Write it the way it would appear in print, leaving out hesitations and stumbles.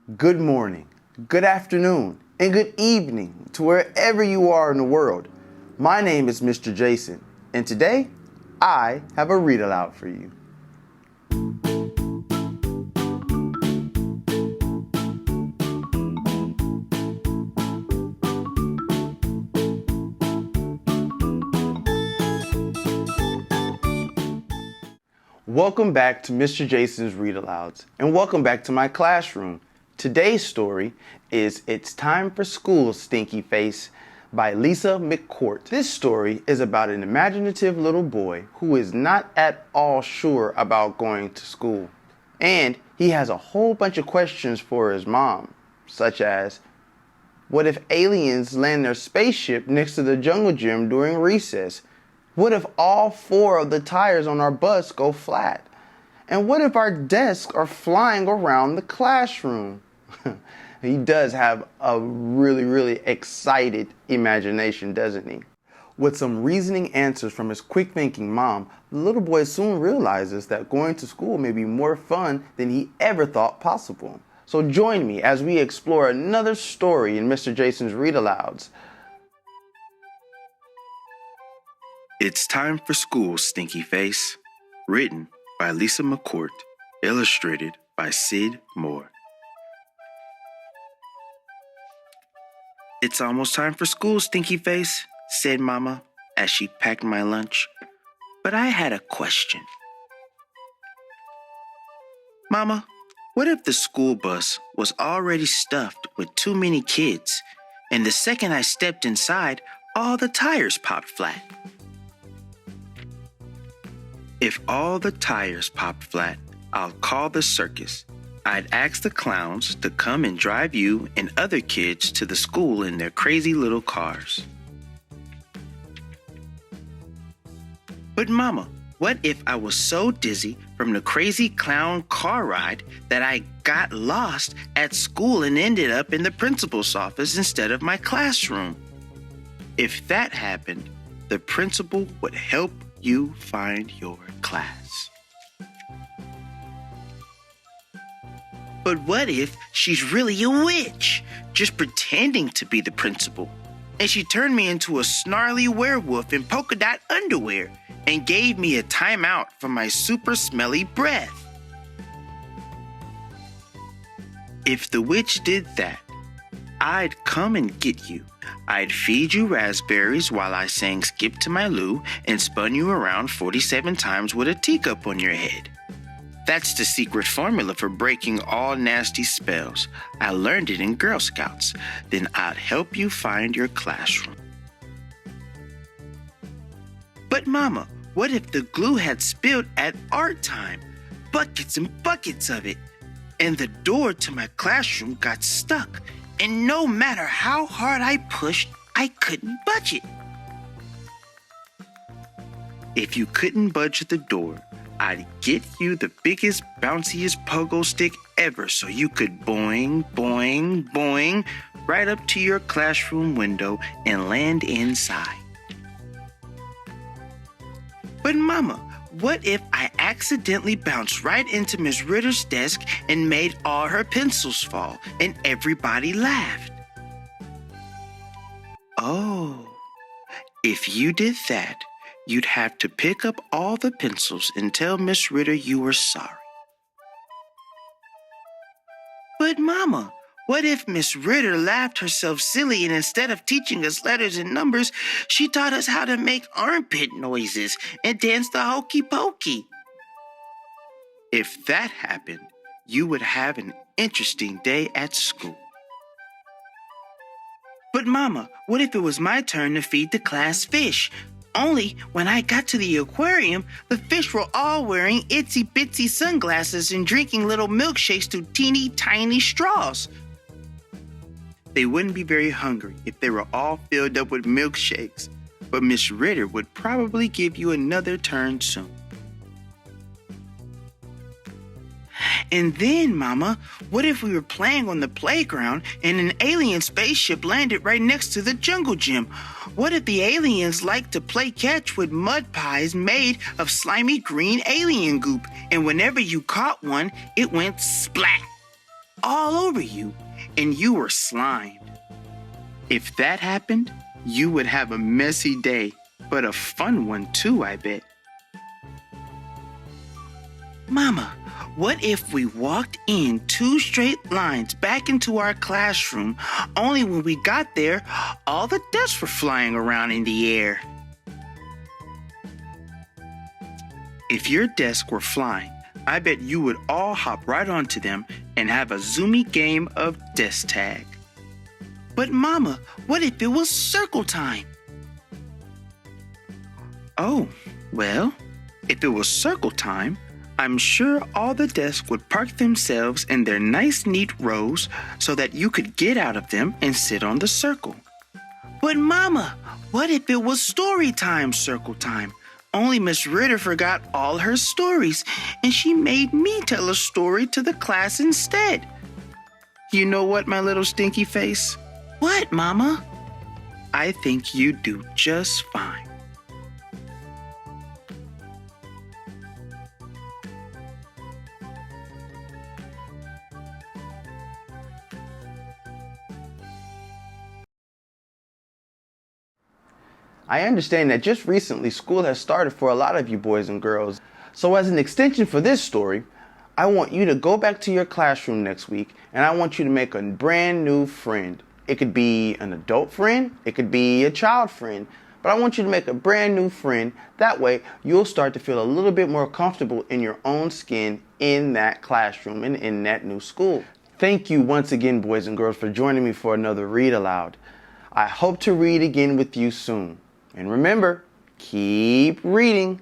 Good morning, good afternoon, and good evening to wherever you are in the world. My name is Mr. Jason, and today I have a read aloud for you. Welcome back to Mr. Jason's Read Alouds, and welcome back to my classroom. Today's story is It's Time for School, Stinky Face by Lisa McCourt. This story is about an imaginative little boy who is not at all sure about going to school. And he has a whole bunch of questions for his mom, such as, what if aliens land their spaceship next to the jungle gym during recess? What if all 4 of the tires on our bus go flat? And what if our desks are flying around the classroom? He does have a really excited imagination, doesn't he? With some reasoning answers from his quick-thinking mom, the little boy soon realizes that going to school may be more fun than he ever thought possible. So join me as we explore another story in Mr. Jason's Read Alouds. It's Time for School, Stinky Face. Written by Lisa McCourt. Illustrated by Sid Moore. It's almost time for school, Stinky Face, said Mama as she packed my lunch. But I had a question. Mama, what if the school bus was already stuffed with too many kids, and the second I stepped inside, all the tires popped flat? If all the tires popped flat, I'll call the circus. I'd ask the clowns to come and drive you and other kids to the school in their crazy little cars. But Mama, what if I was so dizzy from the crazy clown car ride that I got lost at school and ended up in the principal's office instead of my classroom? If that happened, the principal would help you find your class. But what if she's really a witch, just pretending to be the principal, and she turned me into a snarly werewolf in polka dot underwear and gave me a timeout for my super smelly breath? If the witch did that, I'd come and get you. I'd feed you raspberries while I sang Skip to My Lou and spun you around 47 times with a teacup on your head. That's the secret formula for breaking all nasty spells. I learned it in Girl Scouts. Then I'd help you find your classroom. But Mama, what if the glue had spilled at art time? Buckets and buckets of it. And the door to my classroom got stuck. And no matter how hard I pushed, I couldn't budge it. If you couldn't budge the door, I'd get you the biggest, bounciest pogo stick ever so you could boing, boing, boing right up to your classroom window and land inside. But Mama, what if I accidentally bounced right into Miss Ritter's desk and made all her pencils fall and everybody laughed? Oh, if you did that, you'd have to pick up all the pencils and tell Miss Ritter you were sorry. But Mama, what if Miss Ritter laughed herself silly and instead of teaching us letters and numbers, she taught us how to make armpit noises and dance the hokey pokey? If that happened, you would have an interesting day at school. But Mama, what if it was my turn to feed the class fish? Only when I got to the aquarium, the fish were all wearing itsy-bitsy sunglasses and drinking little milkshakes through teeny tiny straws. They wouldn't be very hungry if they were all filled up with milkshakes, but Miss Ritter would probably give you another turn soon. And then, Mama, what if we were playing on the playground and an alien spaceship landed right next to the jungle gym? What if the aliens liked to play catch with mud pies made of slimy green alien goop, and whenever you caught one, it went splat? all over you and you were slimed. If that happened, you would have a messy day, but a fun one too, I bet. Mama, what if we walked in 2 straight lines back into our classroom, only when we got there, all the desks were flying around in the air? If your desk were flying, I bet you would all hop right onto them and have a zoomy game of desk tag. But Mama, what if it was circle time? Oh, well, if it was circle time, I'm sure all the desks would park themselves in their nice neat rows so that you could get out of them and sit on the circle. But Mama, what if it was story time circle time? Only Miss Ritter forgot all her stories and she made me tell a story to the class instead. You know what, my little stinky face? What, Mama? I think you do just fine. I understand that just recently school has started for a lot of you boys and girls. So as an extension for this story, I want you to go back to your classroom next week and I want you to make a brand new friend. It could be an adult friend, it could be a child friend, but I want you to make a brand new friend. That way you'll start to feel a little bit more comfortable in your own skin in that classroom and in that new school. Thank you once again, boys and girls, for joining me for another Read Aloud. I hope to read again with you soon. And remember, keep reading.